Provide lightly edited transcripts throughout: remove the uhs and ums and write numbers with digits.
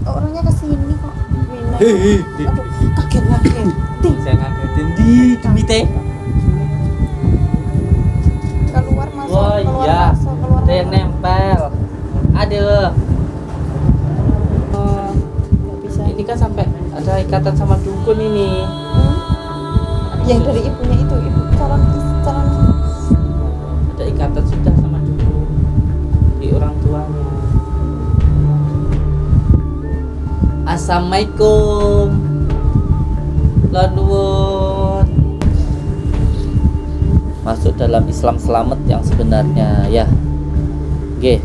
orangnya kesini kok. Aduh, kaget. Saya ngagetin di demi teh. Keluar masuk, Oh keluar iya, masuk, keluar ada yang masuk. nempel. Aduh, Oh, nggak bisa. ini kan sampai ada ikatan sama dukun ini. Yang dari ibunya itu, ibu calon. Ada ikatan sudah sama dukun di orang tuanya. Assalamualaikum. Lanuwun. Masuk dalam Islam selamat yang sebenarnya ya. G.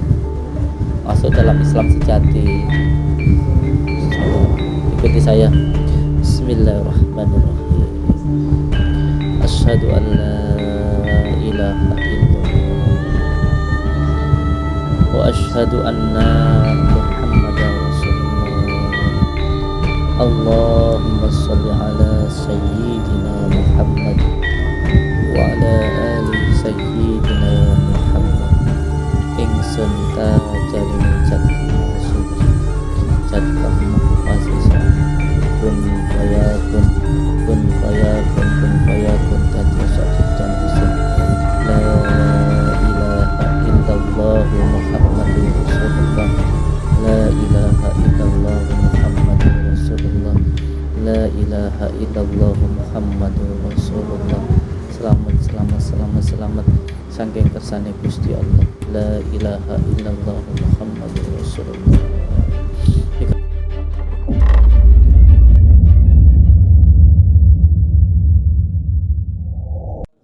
Masuk dalam Islam sejati. Ikuti saya. Bismillahirrahmanirrahim. Asyhadu an la ilaha illallah wa asyhadu anna Muhammadar Rasulullah. Allahumma shalli ala sayyidina Muhammad wa ala ali sayyidina Muhammad. Ingsun tajalin jatkum masisa kun fayakun tadi sakitan isim la ilaha illallah Muhammadur Rasulullah. La ilaha illallah Muhammadur Rasulullah. La ilaha illallah Muhammadur Rasulullah. Selamat saking kersane Gusti Allah. La ilaha illallah Muhammadur Rasulullah.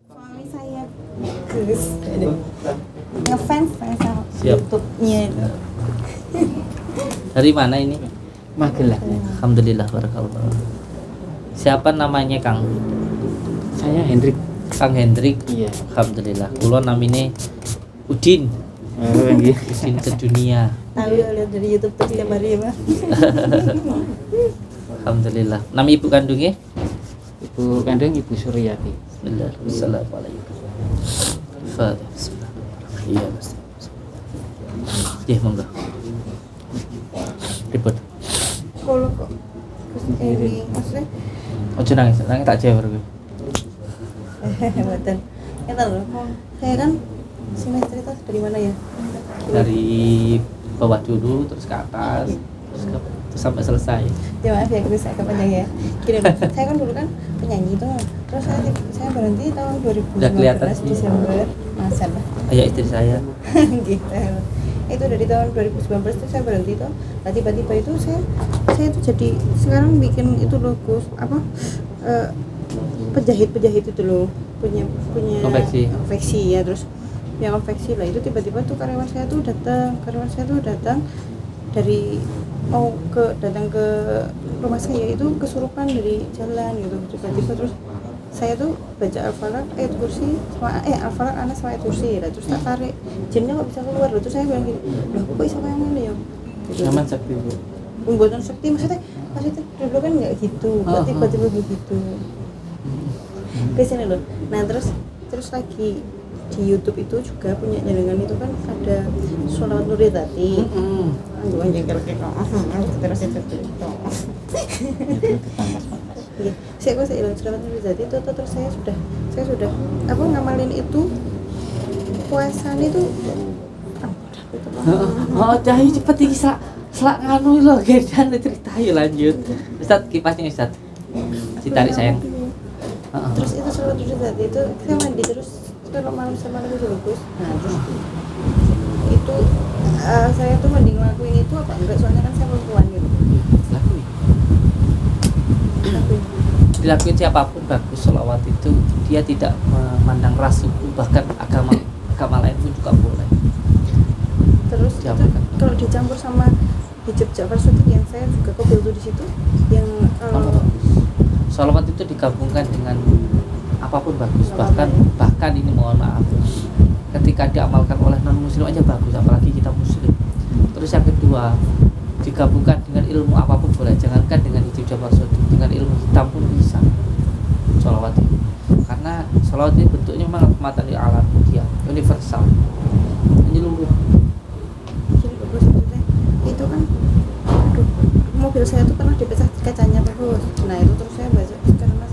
Suami saya Gus ngefans saya sama Siap. YouTube-nya itu. Dari mana ini? Magelang. Alhamdulillah barakallah. Siapa namanya Kang? Saya Hendrik. Kang Hendrik. Iya. Alhamdulillah. Kulo namine Udin. Oh, nggih. Udin sedunia. Tahu ya, lihat dari YouTube tuh setiap hari ya, Pak. Alhamdulillah. Nama ibu kandungnya? Ibu kandung Ibu Suryati. Bismillahirrahmanirrahim. Fatihah. Bismillah. Iya, Mas. Ya, monggo. Ribut. Kalau kok Gus ini maksudnya Ojo nangis tak jawab gue. Betul. Kita loh, saya kan sini cerita dari mana ya? Dari bawah dulu terus ke atas terus sampai selesai. Ya maaf ya, Gus, agak panjang ya. Gini loh, saya kan dulu kan penyanyi tuh. Terus saya berhenti tahun Udah kelihatan 2015 sih. Desember. Masa lah. Ayah istri saya. Gitu. Itu dari tahun 2019 itu saya berhenti tuh. Nah, tiba-tiba itu saya tuh jadi sekarang bikin itu loh, Gus, apa penjahit itu loh, punya konveksi ya, terus ya konveksi lah. Itu tiba-tiba tuh karyawan saya tuh datang dari datang ke rumah saya itu kesurupan dari jalan gitu. Tiba-tiba terus saya tuh baca Al-Falaq ayat kursi sama Al-Falaq anas sama ayat kursi lah, terus tak tarik jinnya kok bisa keluar loh. Terus saya bilang gini, loh kok bisa kayak gini ya gitu. Zaman sakti Bu. Pembuatan sakti maksudnya dulu kan nggak gitu, tiba-tiba begitu ke sini loh. Nah terus lagi di YouTube itu juga punya jaringan itu kan ada sholawat nuri tati. Anjing kalau terus itu. Iya, saya bilang sholawat nuri tati itu terus saya sudah apa ngamalin itu puasa itu. Oh, cahaya cepet iki selak nganu lho, gedan cerita yuk lanjut. Ustaz kipasnya Ustaz. Ditarik sayang. Terus itu sholawat nuri tati itu saya mandi terus kalau malam sama itu bagus. Nah terus itu saya tuh mending ngelakuin itu apa enggak, soalnya kan saya perempuan gitu. Lakuin. Dilakuin siapapun bagus. Sholawat itu dia tidak memandang ras suku, bahkan agama lain pun juga boleh. Terus itu kalau dicampur sama hijab Ja'far Shadiq yang saya juga kobel tuh di situ yang Sholawat itu digabungkan dengan apapun bagus, bahkan ini mohon maaf, ketika diamalkan oleh non muslim aja bagus, apalagi kita muslim. Terus yang kedua, digabungkan dengan ilmu apapun boleh, jangankan dengan hijab Ja'far Shadiq, dengan ilmu hitam pun bisa sholawat ini, karena sholawat ini bentuknya memang rahmatan lil alamin, dia universal, menyeluruh. jadi bagus maksudnya itu kan aduh mobil saya tuh pernah dipecah kacanya terus. Nah itu terus saya baca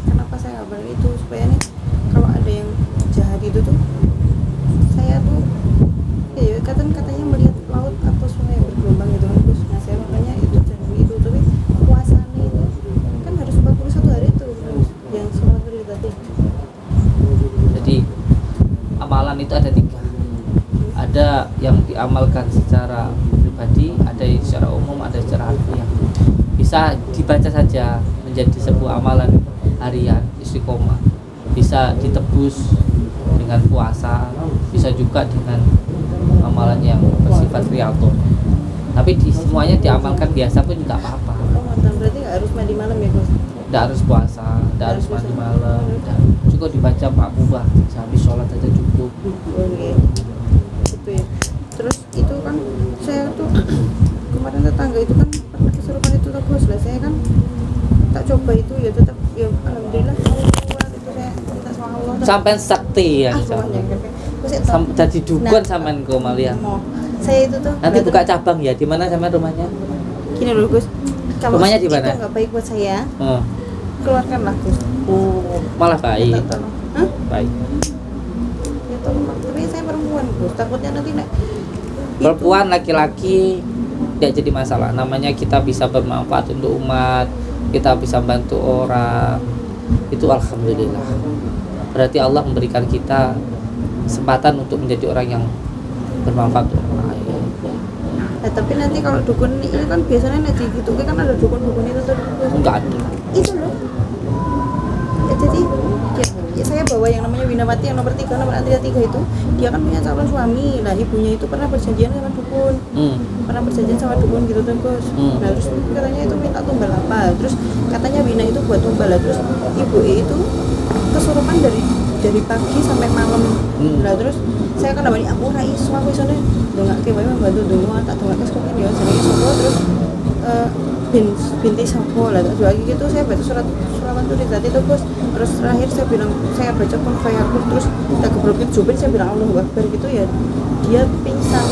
kenapa saya nggak boleh itu, supaya nih kalau ada yang jahat itu tuh saya tuh ya katanya melihat laut atau sungai yang bergelombang gitu kan Gus. Nah saya makanya itu jangan itu, tapi puasanya itu kan harus 41 hari itu Gus, yang sholat wirid tadi. Jadi amalan itu ada 3. Ada yang diamalkan secara pribadi, ada yang secara umum, ada secara harfiah. Bisa dibaca saja menjadi sebuah amalan harian istiqomah. Bisa ditebus dengan puasa, bisa juga dengan amalan yang bersifat riyadhah. Tapi semuanya diamalkan biasa pun juga apa-apa. Berarti nggak harus mandi malam ya Gus? Tidak harus puasa, tidak harus mandi malam, cukup dibaca ma'mumah habis sholat saja cukup. Oke. Gitu ya. Terus itu kan saya tuh kemarin tetangga itu kan pernah kesurupan itu tuh Gus. Lah saya kan tak coba itu ya tetap ya alhamdulillah kuat itu, saya minta sama Allah. Sampai sakti ya. Semuanya Jadi dukun sampean kok malia. Saya itu tuh Nanti buka cabang ya, di mana sama rumahnya? gini loh Gus. Kalau Rumahnya di mana? itu nggak baik buat saya, Oh, keluarkanlah Gus. malah baik. Minta tolong. Hah? Baik. Ya tolong. Tapi saya perempuan Gus, takutnya nanti Perempuan laki-laki tidak jadi masalah. Namanya kita bisa bermanfaat untuk umat, kita bisa bantu orang. Itu alhamdulillah. Berarti Allah memberikan kita kesempatan untuk menjadi orang yang bermanfaat untuk orang lain. Nah, tapi nanti kalau dukun ini kan biasanya nanti gitu kan ada dukun-dukun itu tuh Gus. Enggak ada. Itu loh. Jadi ya saya bawa yang namanya Winawati yang nomor 3 nomor Atria 3 itu, dia kan punya calon suami. Nah ibunya itu pernah perjanjian sama dukun, pernah perjanjian sama dukun gitu tuh Gus. Nah terus katanya itu minta tumbal apa, terus katanya Wina itu buat tumbal lah. Terus ibu itu kesurupan dari pagi sampai malam. Nah terus saya kan namanya aku rais aku isone ndongake wae membantu donga tak dongake sekolah ya jenenge sapa, terus binti sapa lah tak doa gitu. Saya baca surat tuh di tadi tuh Gus. Terus terakhir saya bilang, saya baca kun fayakur, terus kita gebrokin jubin, saya bilang Allahu Akbar gitu ya, dia pingsan.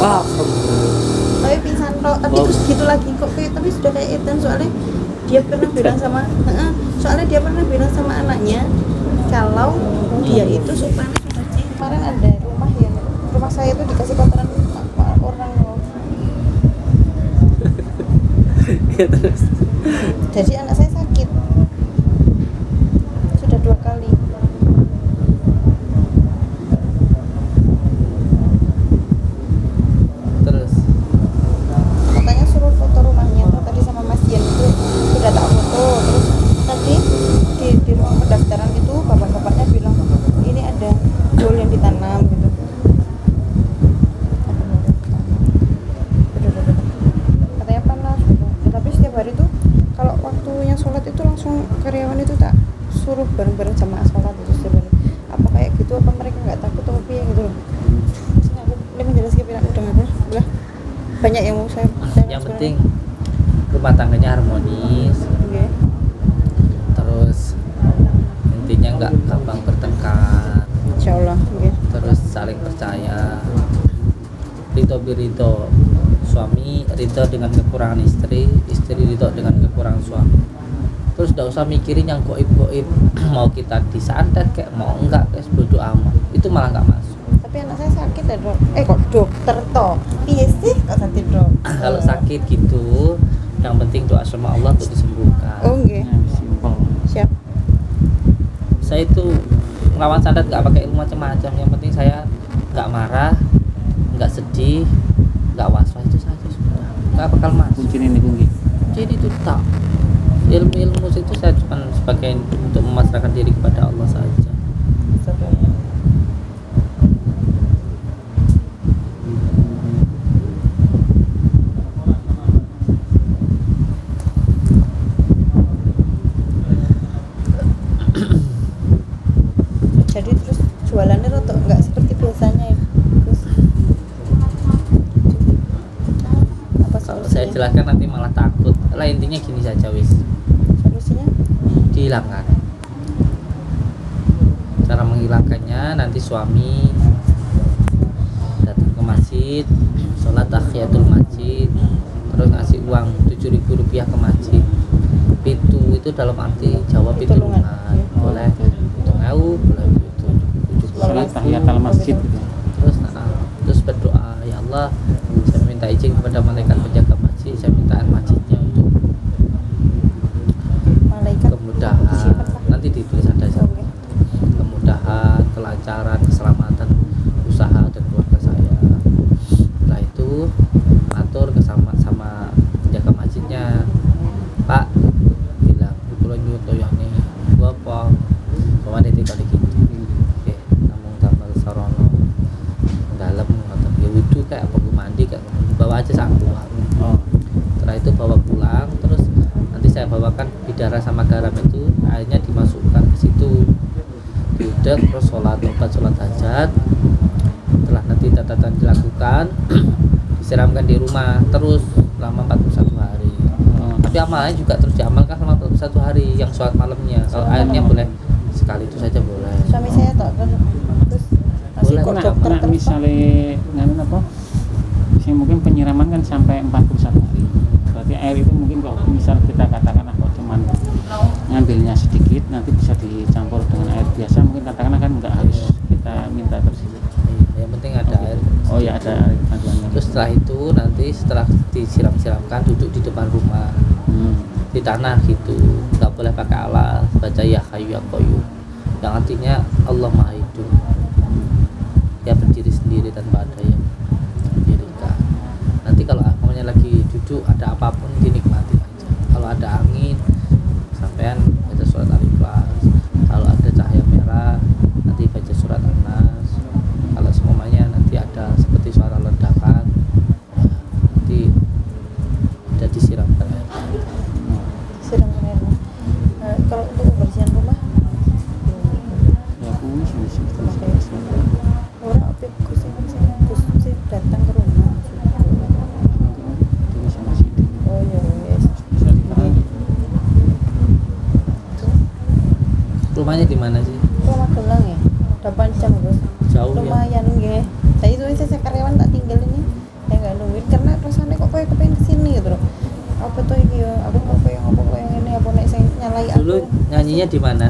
Tapi pingsan kok, tapi terus gitu lagi kok kayak, tapi sudah kayak edan. Soalnya dia pernah bilang sama anaknya kalau dia itu supaya sudah kemarin ada rumah saya itu dikasih kotoran orang loh. Ya, terus. Jadi anak saya sakit sudah 2 kali. Terus Katanya suruh foto rumahnya tadi sama Mas Dian itu sudah tak foto. Terus tadi di ruang pendaftaran itu bapak-bapaknya bilang ini ada gol yang ditanam gitu. Katanya panas gitu. Tapi setiap hari tuh kalau waktunya sholat itu langsung karyawan itu tak suruh bareng-bareng jamaah sholat itu setiap hari. Apa kayak gitu, apa mereka nggak takut atau apa gitu loh. Sini aku lebih jelas ke pinak udah apa lah, banyak yang mau saya yang penting rumah tangganya harmonis. okay. Terus intinya nggak gampang bertengkar. Insyaallah okay. Terus saling percaya, ridho birido suami, ridho dengan kekurangan istri, istri ridho dengan kekurangan suami. Terus nggak usah mikirin yang goib mau kita disantet kayak mau enggak, kayak bodo amat, itu malah nggak masuk. Tapi anak saya sakit ya dok, kok dokter toh iya sih kok sakit dok. Kalau sakit gitu yang penting doa sama Allah untuk disembuhkan. Oh enggak, Simpel. siap. Saya itu melawan santet nggak pakai ilmu macam-macam, yang penting saya nggak marah, nggak sedih, nggak was-was, itu saja sudah, nggak bakal masuk. Kuncinya ini kunci. Jadi itu tak ilmu itu saya cuma sebagai untuk memasrahkan diri kepada Allah saja. Jadi terus jualannya rotok nggak seperti biasanya ya terus apa Kalau solusinya? saya jelaskan nanti malah takut. Lah intinya gini saja wis, Solusinya dihilangkan. Cara menghilangkannya nanti suami datang ke masjid, sholat tahiyatul masjid, terus ngasih uang Rp7.000 ke masjid. Itu dalam arti Jawa Pitulungan. pitulungan. Boleh 7.000, boleh itu Salat tahiyatul masjid gitu. Terus berdoa, ya Allah, saya minta izin kepada malaikat penjaga masjid, saya minta masjidnya untuk Malaikat kemudahan. siapa, Pak? Nanti ditulis ada Oke. kemudahan, kelancaran, keselamatan usaha dan keluarga saya. Setelah itu atur sama penjaga masjidnya, Pak, bilang kalau nyuto yang ini gua apa bawa detik kali gitu. Oke, namun tambah sarono dalam ngoten ya wudu kayak apa gua mandi kayak bawa aja saku. Oh, Setelah itu bawa pulang, terus nanti saya bawakan bidara sama garam itu, airnya dimasukkan ke situ, diudek, terus sholat hajat. Setelah nanti catatan dilakukan, disiramkan di rumah terus selama 41 hari. Tapi amalnya juga terus diamalkan selama 41 hari yang sholat malamnya. Kalau airnya boleh sekali itu saja boleh. Suami saya tak terus masih Boleh, kok nah, dokter terus Pak. misalnya nganu apa? Sing mungkin penyiraman kan sampai 41 hari. Berarti air itu mungkin kok misal kita katakanlah kok cuman ngambilnya sedikit, nanti bisa dicampur dengan air biasa, mungkin katakanlah kan nggak harus kita minta terus. Yang penting ada air. Oh ya, ada air bantuannya. Terus setelah itu nanti setelah disiram-siramkan duduk di depan rumah di tanah gitu, nggak boleh pakai alat, baca ya hayu ya qayyum yang artinya Allah maha hidup, ya berdiri sendiri tanpa ada yang mendirikan. Nanti kalau namanya lagi duduk ada apapun dinikmati aja. Kalau ada angin sampean baca surat Al-Ikhlas, kalau ada cahaya merah nanti baca surat An-Nas, kalau semuanya nanti ada seperti suara ledakan ya, nanti ada disiramkan air. Siram air. Kalau untuk kebersihan rumah Ya kumis orang apa Gus sih datang ke rumah. Oh ya wes. Rumahnya di mana sih? Rumah Gelang ya. 8 jam Gus. Jauh ya? Lumayan nggih. Tadi itu saya karyawan tak tinggal ini. Saya nggak nungguin karena rasanya kok kayak kepengen kesini gitu loh. Apa tuh ini ya? Aku mau yang ini apa nek saya nyalai aku. Dulu nyanyinya di mana?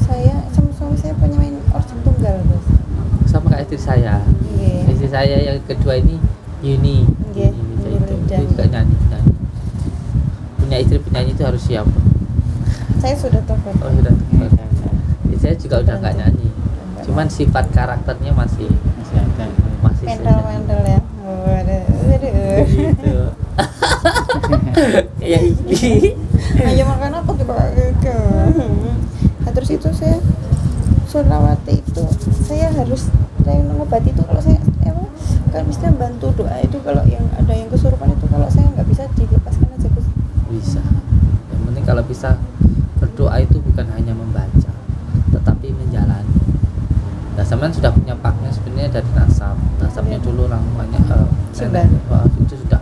Saya sama suami saya penyamain organ tunggal Gus. Sama kayak istri saya. Iya. Istri saya yang kedua ini Yuni. Iya, Yuni Yuni itu Lidan. juga nyanyi. Punya istri penyanyi itu harus siap. Saya sudah tobat. Oh sudah. Istri saya juga udah nggak nyanyi. Cuman sifat karakternya masih masih ada. Mental ya. Waduh. gitu. Ya ini. Ayo makan apa coba ke. Nah, terus itu saya Sulawati itu saya harus saya mengobati itu kalau saya emang kan mesti bantu doa itu kalau yang ada yang kesurupan itu kalau saya nggak bisa dilepaskan aja Gus. Bisa. Yang penting kalau bisa berdoa itu bukan hanya membaca, tetapi menjalani. Nah, sampean sudah punya paknya sebenarnya dari nasabnya dulu orang banyak itu sudah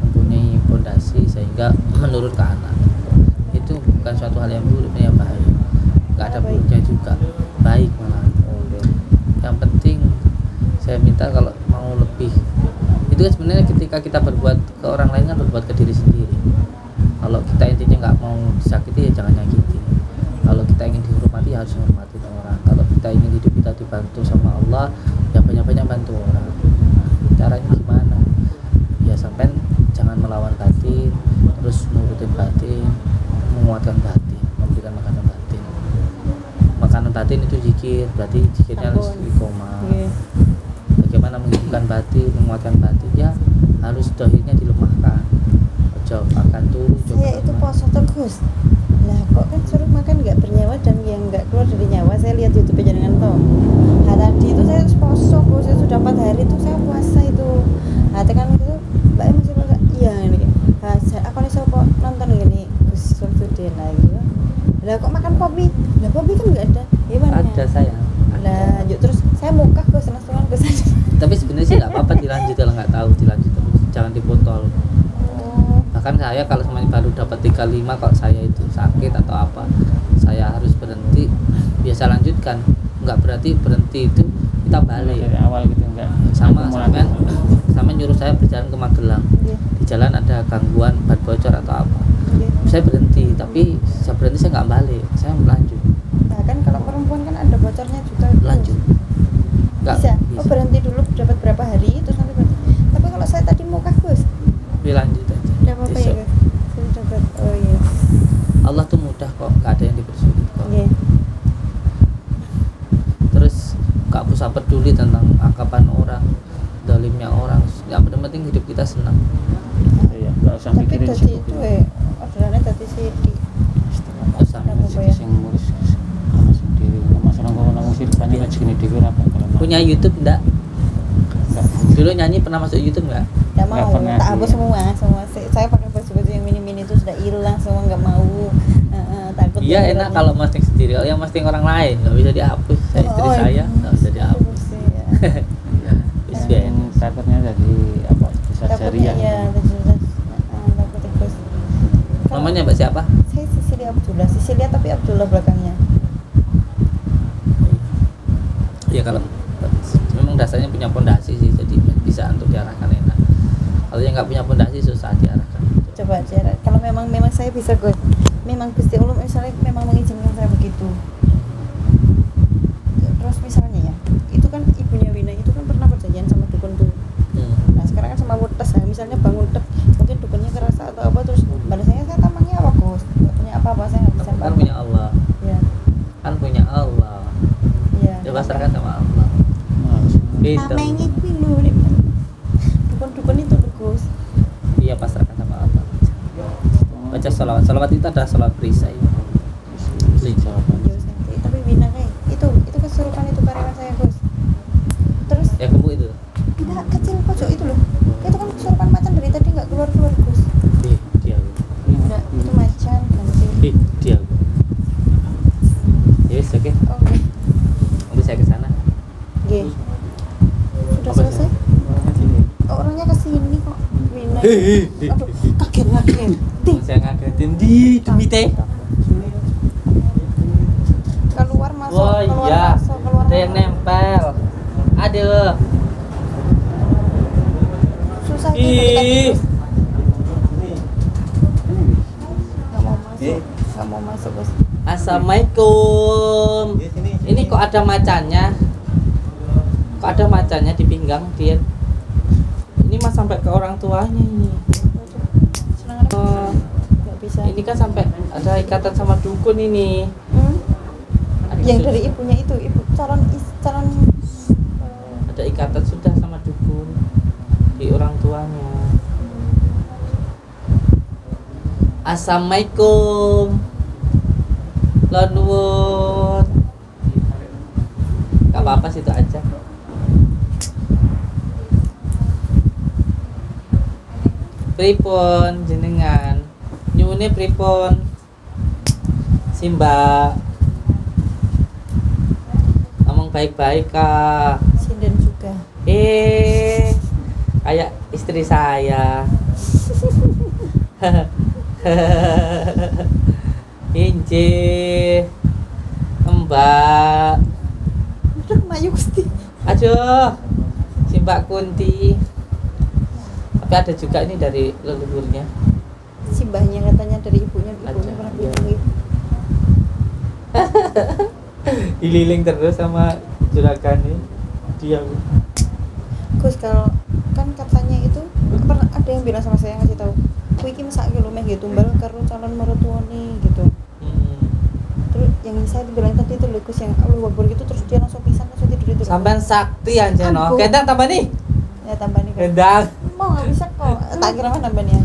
mempunyai fondasi sehingga menurut ke anak. Itu bukan suatu hal yang buruk, yang baik. Nggak ada buruknya juga, baik malah. Yang penting saya minta kalau mau lebih itu kan sebenarnya ketika kita berbuat ke orang lain kan berbuat ke diri sendiri. Kalau kita intinya nggak mau disakiti ya jangan nyakiti. Kalau kita ingin dihormati ya harus menghormati orang. Kalau kita ingin hidup kita dibantu sama Allah ya banyak-banyak bantu orang. Caranya gimana? Ya sampai jangan melawan batin, terus nurutin batin, menguatkan batin, memberikan makanan batin. Makanan batin itu zikir, berarti zikirnya harus istiqomah. Bagaimana menghidupkan batin, menguatkan batin ya harus dohirnya dilemahkan. Ojo makan turu, Saya itu puasa terus. Lah kok kan suruh makan nggak bernyawa dan yang nggak keluar dari nyawa. Saya lihat YouTube jangan toh. Nah tadi itu saya puasa, saya sudah 4 hari itu saya puasa itu. Nah tekan itu Mbak masih puasa. Iya ini. Nah, aku nih coba nonton gini Gus Samsudin lah gitu. Lah kok makan popi? Lah popi kan nggak ada. Gimana? ada saya. Lah yuk terus saya muka Gus senang-senang Gus aja. Tapi sebenarnya sih nggak apa-apa dilanjut kalau nggak tahu dilanjut terus, jangan dipotol. Bahkan saya kalau semuanya baru dapat 35 kalau saya itu sakit atau apa saya harus berhenti biasa lanjutkan, nggak berarti berhenti itu kita balik Dari awal gitu enggak. sama nyuruh saya berjalan ke Magelang di jalan ada gangguan ban bocor atau apa, Iya. saya berhenti, tapi saya berhenti saya nggak balik, saya lanjut. Nah kan kalau perempuan kan ada bocornya juga. Lanjut. Nggak Bisa. Oh berhenti dulu dapat berapa hari terus nanti berhenti. Tapi kalau saya tadi mau Gus, Lanjut aja. tidak apa-apa ya Besok. Gus. Saya dapat. Oh yes. Allah tuh mudah kok, nggak ada yang dipersulit kok. Iya. Terus nggak usah peduli tentang anggapan orang, dalimnya orang, yang penting hidup kita senang. Iya, nggak usah Tapi mikirin tadi itu orderannya tadi sih di Nggak usah. Nggak apa-apa ya. sing ngurus ana sendiri masalah kalau ngusir banyak Iya. aja gini dhewe apa kalau Punya YouTube enggak? enggak. Dulu nyanyi pernah masuk YouTube nggak? Nggak mau, Nggak pernah tak sih. hapus semua. Saya pakai baju-baju yang mini-mini itu sudah hilang semua, nggak mau. Takut. Iya enak kalau posting sendiri, kalau yang posting orang lain nggak bisa dihapus. Saya istri Oh, saya nggak bisa dihapus. Iya. Wis biar yang takutnya jadi apa bisa Takutnya jariah ya, takut terus. Namanya Mbak siapa? Saya Sisilia Abdullah, Sisilia tapi Abdullah belakangnya. Ya kalau memang dasarnya punya pondasi sih, jadi bisa untuk diarahkan enak. Kalau yang nggak punya pondasi susah diarahkan. Coba aja. Kalau memang saya bisa Gus. Memang Gusti Allah misalnya memang mengizinkan saya begitu. Terus misalnya ya, itu kan ibunya Wina itu kan pernah perjanjian sama dukun tuh. Nah sekarang kan sama Wurtes, nah, misalnya bangun tek, mungkin dukunnya kerasa atau apa terus balasannya saya tampangnya apa Gus? Nggak punya apa-apa, saya nggak bisa Kan bantu. punya Allah, Ya, kan punya Allah. ya. Ya pasrahkan sama Allah. harus Gitu. Tamengnya dulu, dukun-dukun itu tuh, Gus. Iya pasrahkan sama Allah. Baca sholawat. Sholawat itu adalah sholawat perisai. jawaban Ya, tapi Wina kayak itu kesurupan itu karyawan saya Gus. Terus Ya gemuk itu. tidak kecil pojok itu loh. Itu kan kesurupan macan dari tadi nggak keluar Gus. Dia. Enggak, itu macan ganti. Dia. Yes, oke. Oh, oke. Nanti saya ke sana. Oke. Sudah Apa selesai? Oh, orangnya ke sini kok. Wina. Aduh, kaget. Saya ngagetin di demi teh. Keluar masuk, Oh keluar iya, masuk, keluar ada yang masuk. nempel. Aduh. Susah itu Ih. dari tadi, Gus. Nggak mau masuk, Gus. Assalamualaikum. Ini kok ada macannya? Kok ada macannya di pinggang dia? Ini mah sampai ke orang tuanya ini. Senangannya Oh, nggak bisa. ini kan sampai ada ikatan sama dukun ini. Yang dari ibunya itu, ibu calon Ada ikatan sudah sama dukun di orang tuanya. Assalamualaikum. Lanuwun. Gak apa-apa situ aja. Pripun jenengan? Nyune pripun? Simba. Ngomong baik-baik kak. sinden juga. Kayak istri saya. Inci, Mbak. Aduh, Mayu Gusti. Aduh, si Mbak Kunti. Tapi ada juga ini dari leluhurnya. Si mbahnya katanya dari ibunya Ada. pernah bilang gitu. Dililing terus sama juragan ini. Dia. Gus kalau kan katanya itu pernah ada yang bilang sama saya ngasih tahu, "Kowe iki mesak ki lho meh nggih tumbal karo calon mertuane" gitu. Terus yang saya bilang tadi itu lho Gus yang Allah Akbar gitu terus dia langsung pingsan langsung tidur itu. Sampai sakti anjir no. Ampun. Kendang tambah nih. Ya tambah nih. Gus. Kendang. Mau nggak bisa kok. Tak kira mah tambah nih.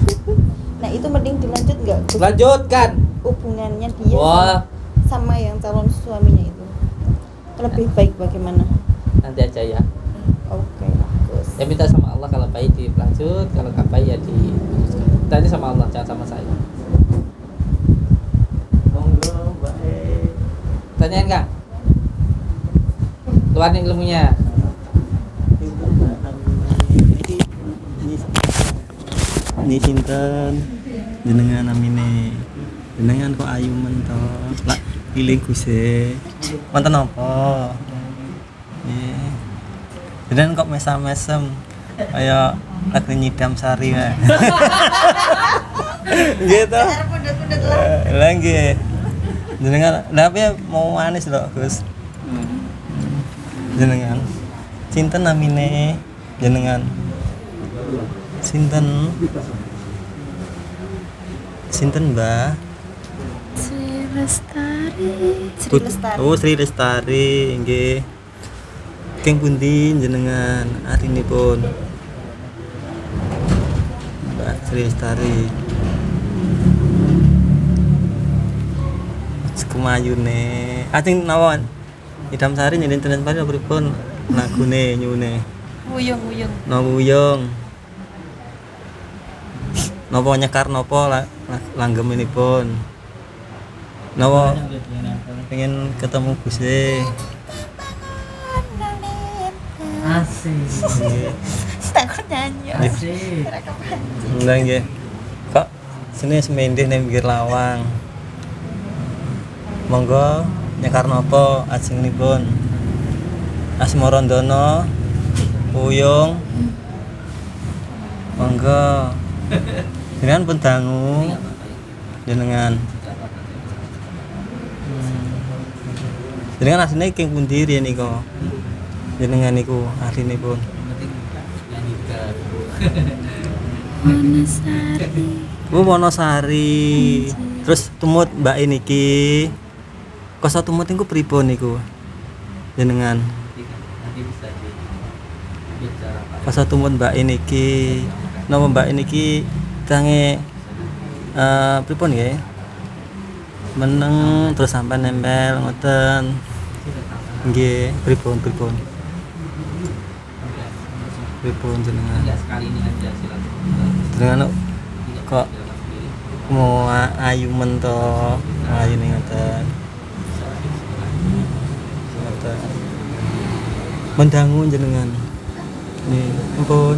Nah, itu mending dilanjut nggak Gus? Lanjutkan. Hubungannya dia Wah, sama yang calon suaminya itu. Lebih baik bagaimana? nanti aja ya. Oke, Gus. Ya minta sama Allah kalau baik dilanjut, kalau nggak baik ya di. Tanya sama Allah, jangan sama saya. Tanyain Kang. Keluarin ilmunya. Ini sinten jenengan namine jenengan kok ayu men to lak pilih Guse wonten apa jenengan kok mesam-mesem Kayak lagi nyidam sari ya. Gitu. Pundet-pundet lah. Lagi. Jenengan, tapi mau manis loh, Gus. Jenengan. Sinten namine? Jenengan. Sinten? Sinten, Mbah? Sri Lestari. Oh, Sri Lestari, nggih. Keng pundi jenengan arinipun? Mbak Sri Lestari. Sekumayune. Ajeng nawon. Idam Sari nyedin tenan pari pripun lagune nyune. Wuyung. Wuyung. Napa nyekar napa langgeminipun? Napa pengen ketemu Gusti? Asik. Takut nyanyi. Asik. Enggak nggih. Kok sini semendih ning pinggir lawang. Monggo nyekar napa ajengipun? Asmarandana Puyung. Monggo. Jenengan pun dangu. Jenengan. Jenengan asline king pundi riyen niku? Jenengan niku ahlinipun. Wonosari. Bu Wonosari. Terus tumut Mbak niki. Kosa tumut niku pripun niku? Jenengan. Nanti bisa bicara Kosa tumut Mbak niki. Napa Mbak niki tange pripun nggih? Meneng terus sampai nempel ngoten. Nggih, pripun? Pripun jenengan? sekali ini aja silaturahmi. Jenengan kok mau ayu mento ayu ning ngoten. Ngoten. Mendangu jenengan. Nih, ampun.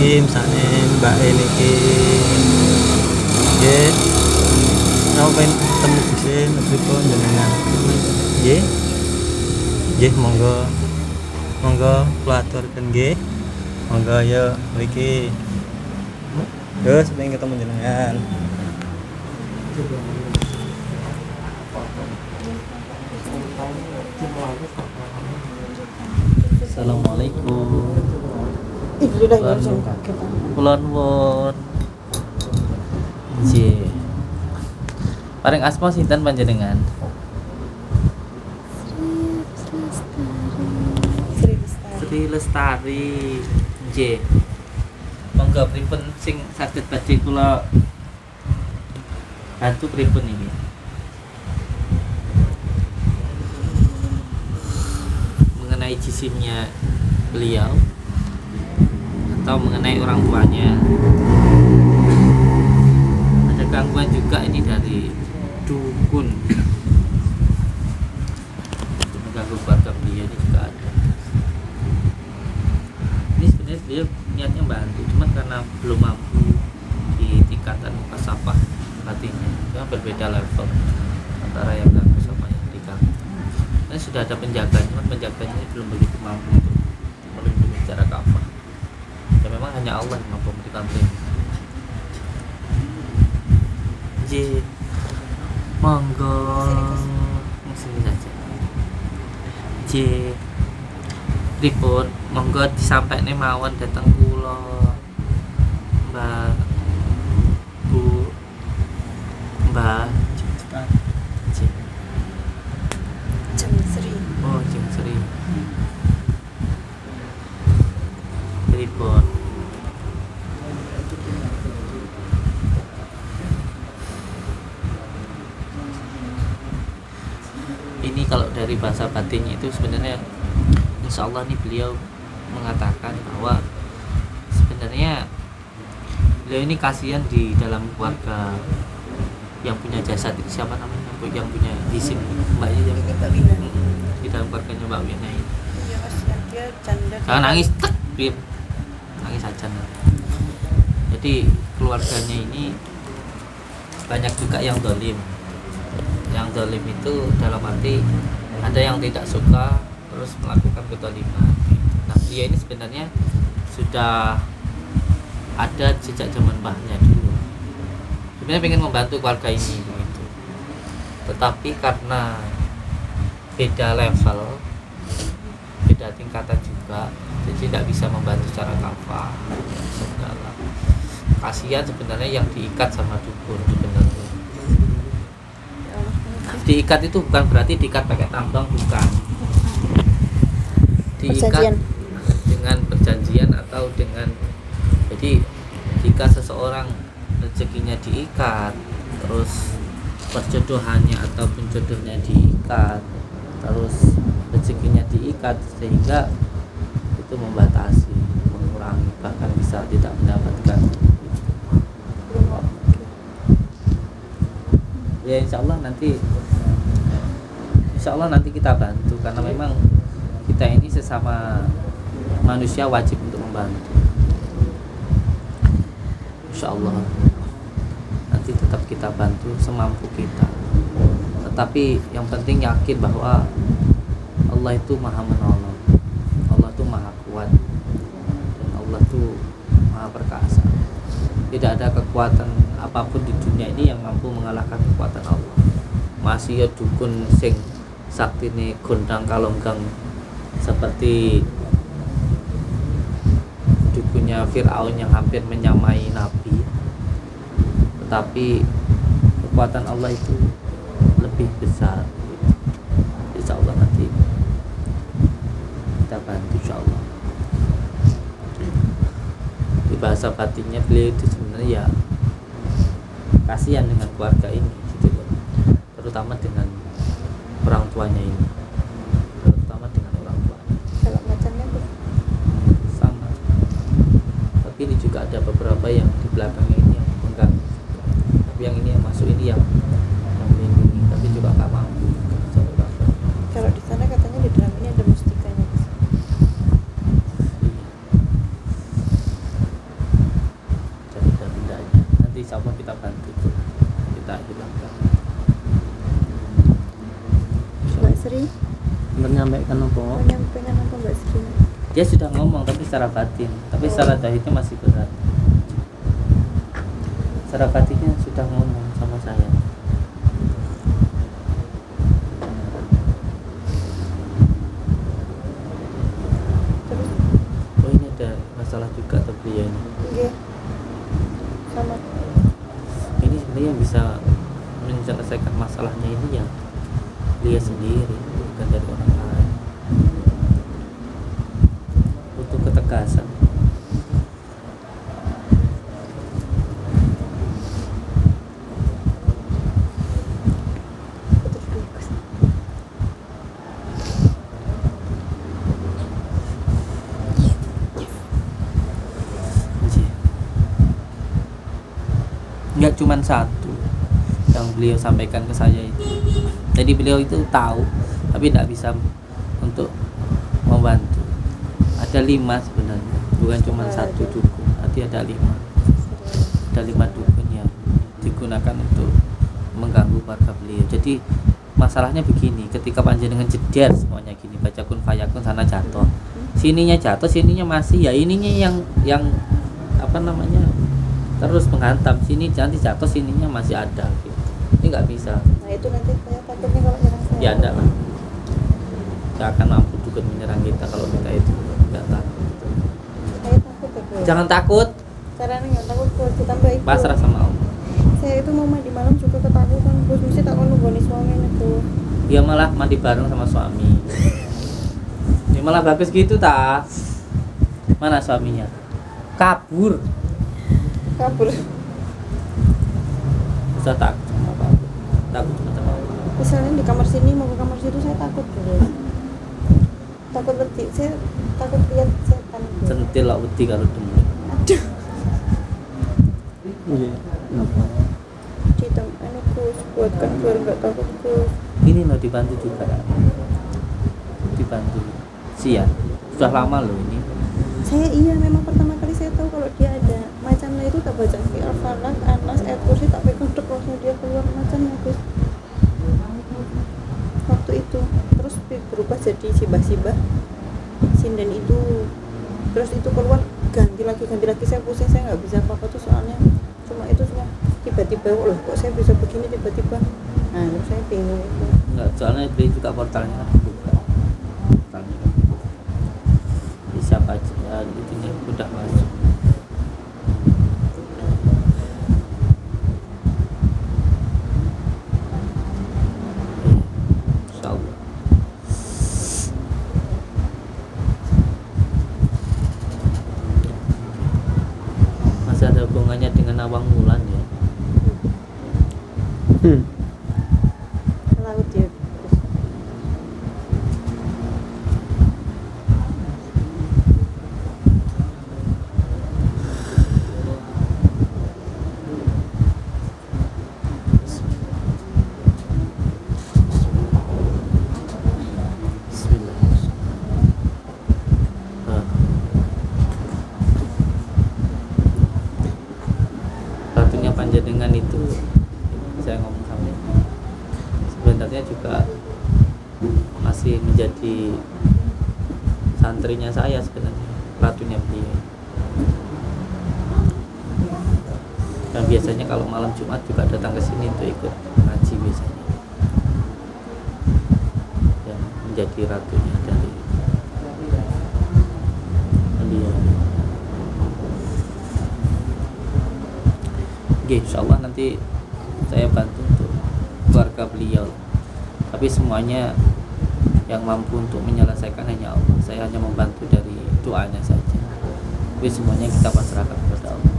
Sakne Mbak niki. Nggih. Napa pengen ketemu Gusti pripun jenengan? Nggih. Nggih, monggo. Monggo kula aturken nggih. Monggo ya mriki. Terus pengen ketemu jenengan. Assalamualaikum. Itu udah langsung kaget. Kula nuwun. J. Paring asma sinten panjenengan? Sri Lestari. Sri Lestari. J. Monggo pripun sing saged badhe kula bantu pripun iki? Mengenai jisimnya beliau atau mengenai orang tuanya. Ada gangguan juga ini dari dukun. Mengganggu keluarga beliau ini juga ada. Ini sebenarnya beliau niatnya bantu, cuman karena belum mampu di tingkatan kasafah hatinya, itu berbeda level antara yang ganggu sama yang diganggu. Ini sudah ada penjaga, cuman penjaganya belum begitu mampu untuk melindungi secara kafah. Ya memang hanya Allah yang mampu memberikan perlindungan. J. Monggo sini saja. J. Pripun monggo disampaikne mawon dhateng kula. Mbak Bu Mbak J. Sri. Oh, Jeng Sri. Pripun? Ini kalau dari bahasa batinnya itu sebenarnya insya Allah nih beliau mengatakan bahwa sebenarnya beliau ini kasihan di dalam keluarga yang punya jasad itu siapa namanya, yang punya jisim mbaknya yang di dalam keluarganya Mbak Wina ini. Iya Mas, dia janda. Jangan nangis, tek, diam. Nangis aja. Jadi keluarganya ini banyak juga yang dolim. Yang dolim itu dalam arti ada yang tidak suka, terus melakukan kezaliman. Nah dia ini sebenarnya sudah ada sejak zaman mbahnya dulu, sebenarnya pengen membantu keluarga ini begitu, tetapi karena beda level, beda tingkatan juga, jadi tidak bisa membantu secara kafah segala. Kasihan sebenarnya yang diikat sama dukun sebenarnya. Diikat itu bukan berarti diikat pakai tambang, bukan. Diikat Perjanjian. dengan perjanjian atau dengan, jadi jika seseorang rezekinya diikat, terus perjodohannya ataupun jodohnya diikat, terus rezekinya diikat, sehingga itu membatasi, mengurangi, bahkan bisa tidak mendapatkan. Ya insya Allah nanti kita bantu, karena memang kita ini sesama manusia wajib untuk membantu. Insya Allah nanti tetap kita bantu semampu kita, tetapi yang penting yakin bahwa Allah itu maha menolong, Allah itu maha kuat, dan Allah itu maha perkasa. Tidak ada kekuatan apapun di dunia ini yang mampu mengalahkan kekuatan Allah. Masih ya dukun sing saktine gondang kalonggang seperti dukunnya Fir'aun yang hampir menyamai Nabi, tetapi kekuatan Allah itu lebih besar. Insya Allah nanti kita bantu, insya Allah. Di bahasa batinnya beliau itu sebenarnya ya kasihan dengan keluarga ini gitu loh. Terutama dengan orang tuanya ini, terutama dengan orang tuanya. Kalau macannya tuh Sama, tapi ini juga ada beberapa yang di belakangnya ini yang mengganggu, tapi yang ini yang masuk ini yang melindungi, tapi juga nggak mampu. kalau di sana katanya di dalam ini ada mustikanya. Jadi benda-bendanya nanti insya Allah kita bantu, kita hilangkan. Mbak Sri menyampaikan apa? menyampaikan apa Mbak Sri? Dia sudah ngomong tapi secara batin, tapi secara zahirnya masih berat. Secara batinnya sudah ngomong sama saya. Terus Oh ini ada masalah juga tapi ya ini. iya sama Ini sebenarnya yang bisa menyelesaikan masalahnya ini ya dia sendiri, bukan dari orang lain. Butuh ketegasan. terus bagus. Nggak cuma satu yang beliau sampaikan ke saya itu. Jadi beliau itu tahu tapi tidak bisa untuk membantu. Ada 5 sebenarnya, bukan cuma satu dukun, tapi ada 5. Ada 5 dukun yang digunakan untuk mengganggu keluarga beliau. Jadi masalahnya begini, ketika panjenengan jeder semuanya gini, baca kun fayakun sana jatuh, sininya jatuh, sininya masih, ya ininya yang apa namanya terus menghantam, sini nanti jatuh, sininya masih ada gitu. Ini nggak bisa. Nah itu nanti saya takutnya kalau nyerang saya. Ya enggak lah, nggak akan mampu dukun menyerang kita kalau kita itu nggak takut. Saya takut ya Bu. Jangan takut, Caranya nggak takut buat ditambah itu. pasrah sama Allah. Saya itu mau mandi malam juga ketakutan bos, mesti tak nunggu nih suaminya tuh. Dia malah mandi bareng sama suami. Dia malah bagus gitu tak? Mana suaminya? Kabur. Kabur. Bisa takut sama apa? Takut sama apa? Misalnya di kamar sini mau ke kamar situ saya takut dulu. Takut beti, saya takut lihat setan. Bu. Centil lah wedi kalau demi. Aduh. Iya. Anu Gus, buatkan biar nggak takut Gus. Ini loh dibantu juga kan? Dibantu. Sian. Sudah lama loh ini. Saya iya memang pertama kali saya tahu kalau dia ada macannya itu tak baca di Al-Falaq, Anas, ayat kursi tak pegang dek langsung dia keluar macannya Gus. Waktu itu terus berubah jadi sibah-sibah sinden itu, terus itu keluar ganti lagi, saya pusing, saya nggak bisa apa-apa tuh soalnya cuma itu semua tiba-tiba, loh kok saya bisa begini tiba-tiba. Nah terus saya bingung itu. Enggak, soalnya beli juga portalnya kan buka. Portalnya kan buka. Jadi siapa aja ya, gitu nih udah masuk. Insyaallah. Masih ada hubungannya dengan awang wulan ya. Laut ya. Ratunya Panjenengan itu saya ngomong sama dia, sebenarnya juga masih menjadi santrinya saya sebenarnya, ratunya beliau. Dan biasanya kalau malam Jumat juga datang ke sini untuk ikut ngaji biasanya. Yang menjadi ratunya dari beliau. Oke, insyaallah nanti saya bantu untuk keluarga beliau. Tapi semuanya yang mampu untuk menyelesaikan hanya Allah. Saya hanya membantu dari doanya saja. Tapi semuanya kita pasrahkan kepada Allah.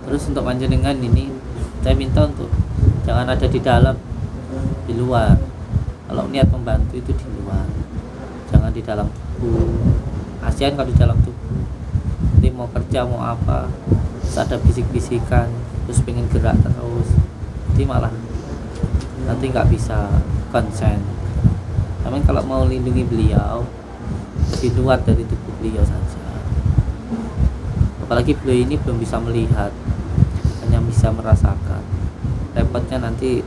Terus untuk panjenengan ini saya minta untuk jangan ada di dalam, di luar. Kalau niat membantu itu di luar, jangan di dalam tubuh. Kasihan kalau di dalam tubuh. Nanti mau kerja mau apa, terus ada bisik-bisikan, terus pengen gerak terus, nanti malah nanti nggak bisa konsen. Namun kalau mau lindungi beliau di luar dari tubuh beliau saja. Apalagi beliau ini belum bisa melihat, hanya bisa merasakan. Repotnya nanti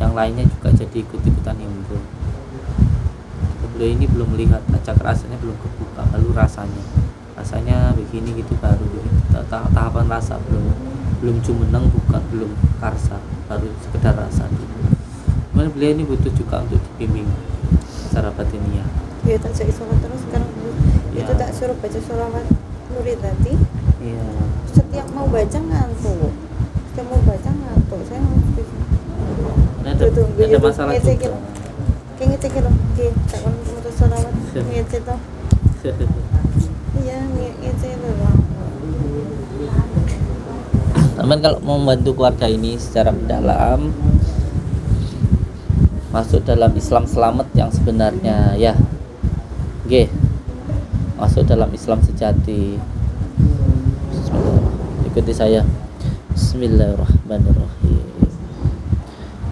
yang lainnya juga jadi ikut-ikutan nimbrung. Beliau ini belum melihat, acak rasanya belum kebuka, lalu rasanya begini gitu baru tahapan rasa belum cumeneng, bukan belum karsa, baru sekedar rasa dulu. Kemudian beliau ini butuh juga untuk dibimbing secara batiniah. Ya tak saya sholat terus sekarang Ya. itu tak suruh baca sholawat murid tadi. Iya. Setiap mau baca ngantuk, saya harus bisa. Ada masalah juga. Kayak ngecek loh, tak kan mau sholawat ngecek toh. Iya ngecek loh. Teman kalau mau membantu keluarga ini secara mendalam, masuk dalam Islam selamat yang sebenarnya ya, masuk dalam Islam sejati. Bismillahirrahmanirrahim. Ikuti saya. Bismillahirrahmanirrahim.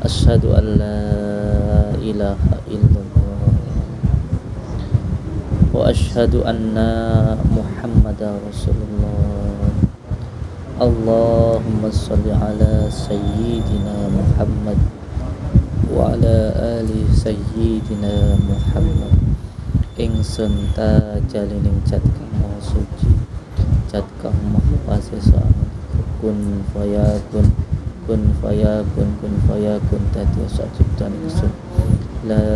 Asyhadu an la ilaha illallah wa asyhadu anna Muhammadar Rasulullah. Allahumma sholli ala sayyidina Muhammad wa ala ali sayyidina Muhammad. Ingsun tajalining jat kang maha suci, jat kang maha pasesa, kun fayakun dadi ciptaan ingsun. La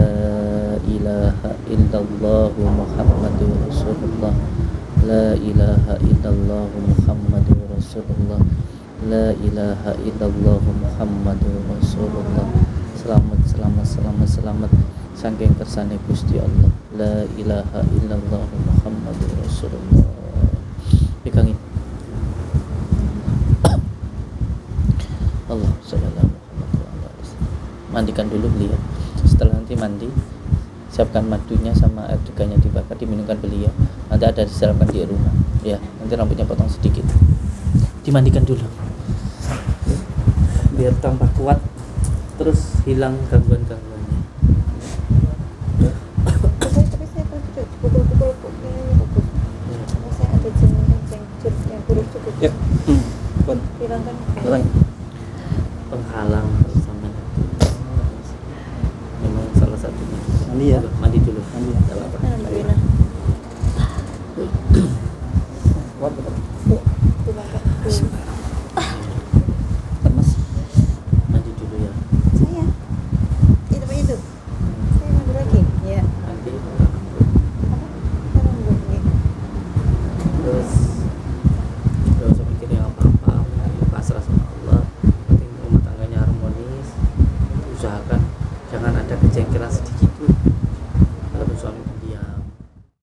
ilaha illallah Muhammadur Rasulullah. La ilaha illallah Muhammadur Rasulullah. La ilaha illallah Muhammadur Rasulullah. Selamat saking kersane Gusti Allah. La ilaha illallah Muhammadur Rasulullah. Pegangi. Allah sallallahu alaihi wasallam. Mandikan dulu beliau. Setelah nanti mandi, siapkan madunya sama air deganya dibakar, diminumkan beliau. Nanti ada disiapkan di rumah. Ya, nanti rambutnya potong sedikit. Dimandikan dulu. Biar tambah kuat, terus hilang gangguan-gangguannya. Tapi saya kalau tidak pukul-pukul ini bagus. Karena saya ada jeng yang buruk cukup. Ya. Hilangkan. Penghalang sama memang salah satunya. Mandi ya. Mandi Mas lanjut dulu ya. Saya itu Pak itu. Saya mundur lagi. Ya. Nanti Saya mundur lagi. terus gak usah mikirin apa-apa, pasrah sama Allah, penting rumah tangganya harmonis, usahakan jangan ada kejengkelan sedikit pun